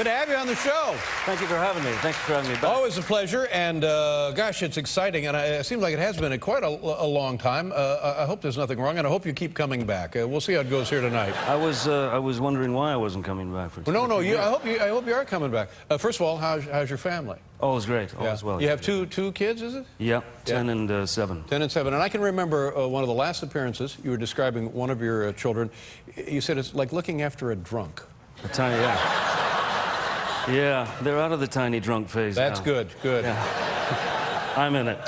Good to have you on the show. Thank you for having me. Thank you for having me back. Always a pleasure, and gosh, it's exciting, and it seems like it has been quite a long time. I hope there's nothing wrong, and I hope you keep coming back. We'll see how it goes here tonight. I was wondering why I wasn't coming back for. Well, no, I hope you are coming back. First of all, how's your family? All is great. All is well. You have two kids, is it? Yeah, 10 and 7. 10 and 7. And I can remember one of the last appearances. You were describing one of your children. You said it's like looking after a drunk. A tiny, yeah. Yeah, they're out of the tiny drunk phase. That's now. good. Good. Yeah. I'm in it.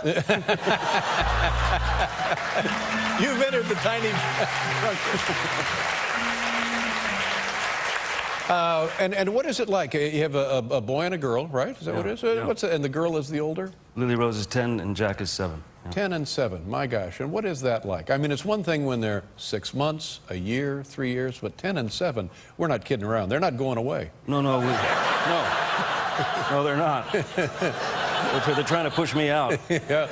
You've entered the tiny drunk. And what is it like? You have a boy and a girl, right? Is that what it is? Yeah. And the girl is the older? Lily Rose is 10 and Jack is 7. Yeah. 10 and 7. My gosh. And what is that like? I mean, it's one thing when they're 6 months, a year, 3 years, but 10 and 7, we're not kidding around. They're not going away. No, they're not. They're trying to push me out. Yeah.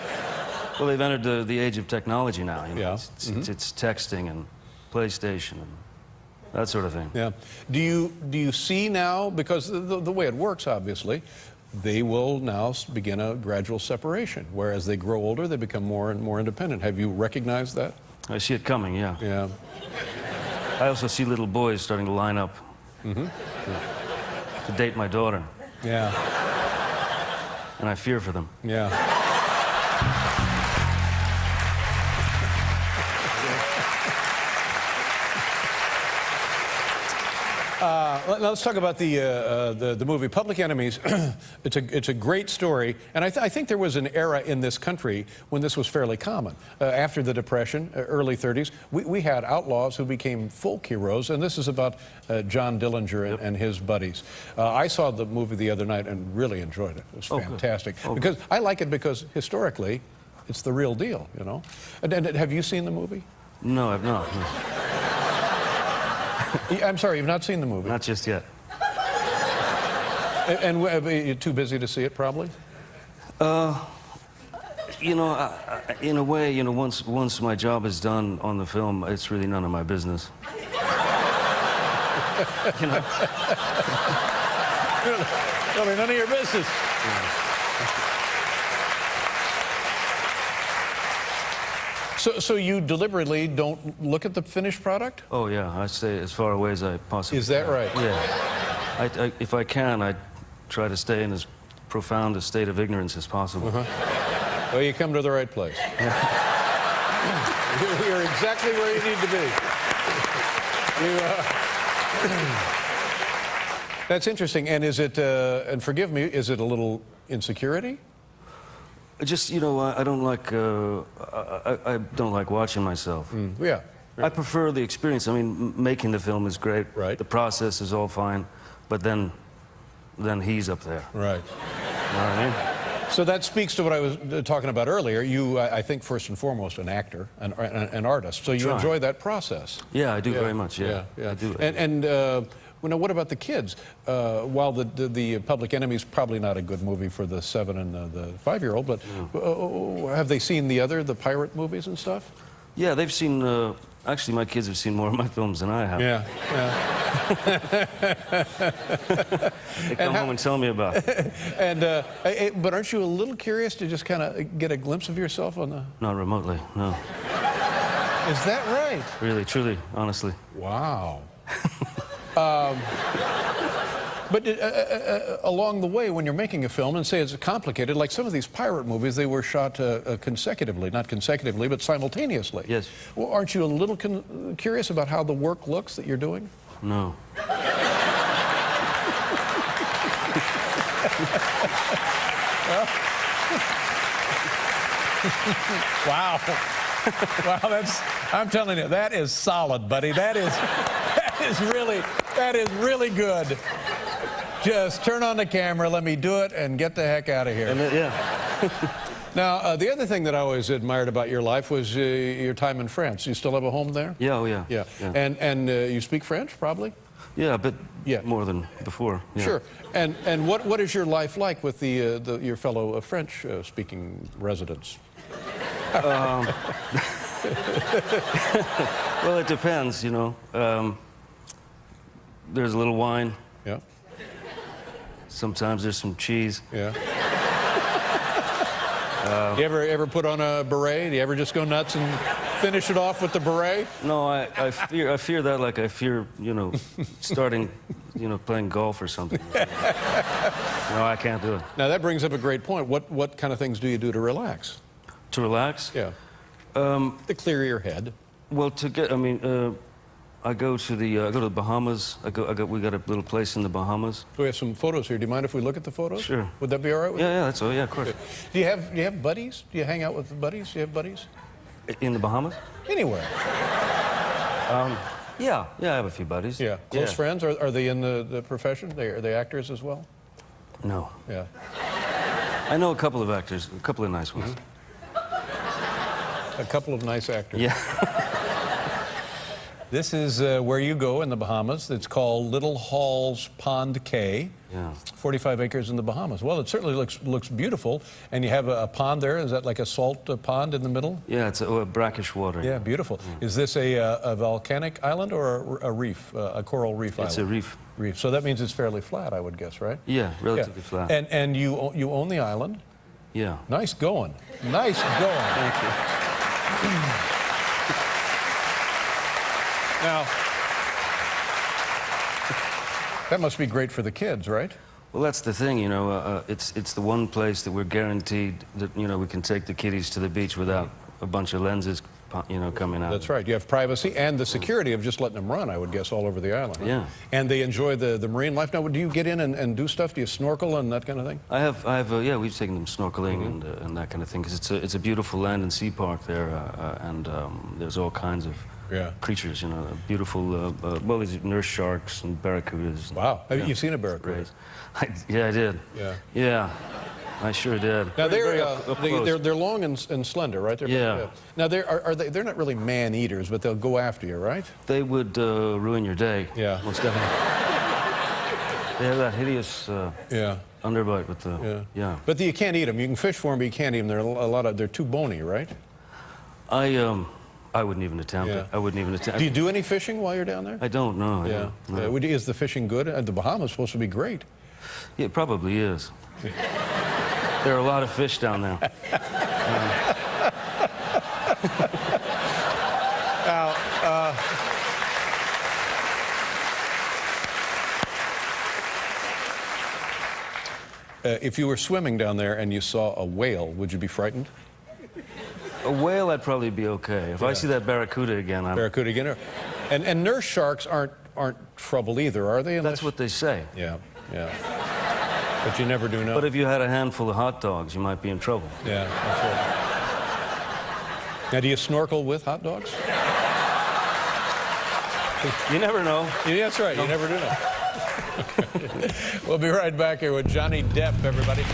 Well, they've entered the age of technology now. You know? Yeah. It's texting and PlayStation and that sort of thing. Yeah. Do you see now, because the way it works, obviously, they will now begin a gradual separation. Whereas they grow older, they become more and more independent. Have you recognized that? I see it coming, yeah. Yeah. I also see little boys starting to line up to date my daughter. Yeah. And I fear for them. Yeah. Let's talk about the movie Public Enemies. It's a great story, and I think there was an era in this country when this was fairly common. After the Depression, early 30s, we had outlaws who became folk heroes, and this is about John Dillinger and his buddies. I saw the movie the other night and really enjoyed it. It was fantastic. Because I like it because historically, it's the real deal, you know. And have you seen the movie? No, I've not. No. I'm sorry, you've not seen the movie? Not just yet. And you're too busy to see it, probably? You know, in a way, you know, once my job is done on the film, it's really none of my business. You know? Really, none of your business. Yeah. So you deliberately don't look at the finished product? Oh, yeah. I stay as far away as I possibly can. Is that right? Yeah. If I can, I try to stay in as profound a state of ignorance as possible. Well, you come to the right place. Yeah. You're exactly where you need to be. That's interesting. And is it, and forgive me, is it a little insecurity? Just, you know, I don't like, I don't like watching myself. Yeah. I prefer the experience. I mean, making the film is great. Right. The process is all fine, but then he's up there. Right. You know what I mean? So that speaks to what I was talking about earlier. You, I think, first and foremost, an actor, an artist. So you enjoy that process. Yeah, I do very much. Yeah, I do. And what about the kids? While the Public Enemies probably not a good movie for the 7 and the 5-year-old, but have they seen the pirate movies and stuff? Yeah, they've seen. Actually, my kids have seen more of my films than I have. Yeah. They come home and tell me about it. But aren't you a little curious to just kind of get a glimpse of yourself on the? Not remotely, no. Is that right? Really, truly, honestly. Wow. But along the way, when you're making a film, and say it's complicated, like some of these pirate movies, they were shot consecutively, not consecutively, but simultaneously. Yes. Well, aren't you a little curious about how the work looks that you're doing? No. Wow. Wow, I'm telling you, that is solid, buddy. That is really good. Just turn on the camera, let me do it, and get the heck out of here. Yeah. Now, the other thing that I always admired about your life was your time in France. You still have a home there? Yeah, oh yeah. Yeah. And you speak French, probably? Yeah, but more than before. Yeah. Sure. And what is your life like with your fellow French-speaking residents? Well, it depends, you know. There's a little wine. Yeah. Sometimes there's some cheese. Yeah. You ever put on a beret? Do you ever just go nuts and finish it off with the beret? No, I fear that like I fear, you know, starting, you know, playing golf or something. No, I can't do it. Now that brings up a great point. What kind of things do you do to relax? To relax? Yeah. To clear your head. Well, I go to the Bahamas. We got a little place in the Bahamas. We have some photos here. Do you mind if we look at the photos? Sure. Would that be all right with you? Yeah, that's all. Yeah, of course. Do you have buddies? Do you hang out with buddies? Do you have buddies? In the Bahamas? Anywhere. Yeah, I have a few buddies. Yeah. Close friends? Are they in the profession? Are they actors as well? No. Yeah. I know a couple of actors, a couple of nice ones. A couple of nice actors. Yeah. This is where you go in the Bahamas. It's called Little Halls Pond Cay. Yeah. 45 acres in the Bahamas. Well, it certainly looks beautiful. And you have a pond there. Is that like a salt pond in the middle? Yeah, it's a brackish water. Yeah, beautiful. Is this a volcanic island or a reef, a coral reef island? It's a reef. Reef. So that means it's fairly flat, I would guess, right? Yeah, relatively flat. And you own the island? Yeah. Nice going. Nice going. Thank you. Now, that must be great for the kids, right? Well, that's the thing, you know. It's the one place that we're guaranteed that, you know, we can take the kiddies to the beach without a bunch of lenses, you know, coming out. That's right. You have privacy and the security of just letting them run, I would guess, all over the island. Yeah. And they enjoy the marine life. Now, do you get in and do stuff? Do you snorkel and that kind of thing? Yeah, we've taken them snorkeling and that kind of thing, because it's a beautiful land and sea park there, and there's all kinds of creatures, you know, beautiful, well, these nurse sharks and barracudas. Wow. Have you seen a barracuda? Yeah, I did. Yeah. Yeah, I sure did. Now Very they're long and slender, right? Yeah. Now they're not really man eaters, but they'll go after you, right? They would ruin your day. Yeah. Most definitely. They have that hideous underbite with the But you can't eat them. You can fish for them, but you can't eat them. They're too bony, right? I wouldn't even attempt it. I wouldn't even attempt. Do you do any fishing while you're down there? I don't know. Yeah. No. Is the fishing good? The Bahamas is supposed to be great. Yeah, it probably is. There are a lot of fish down there. Now, if you were swimming down there and you saw a whale, would you be frightened? A whale, I'd probably be okay. If I see that barracuda again, I'm... Barracuda again? And nurse sharks aren't trouble either, are they? That's what they say. Yeah. But you never do know. But if you had a handful of hot dogs, you might be in trouble. Yeah, that's right. Now, do you snorkel with hot dogs? You never know. Yeah, that's right. You never do know. We'll be right back here with Johnny Depp, everybody.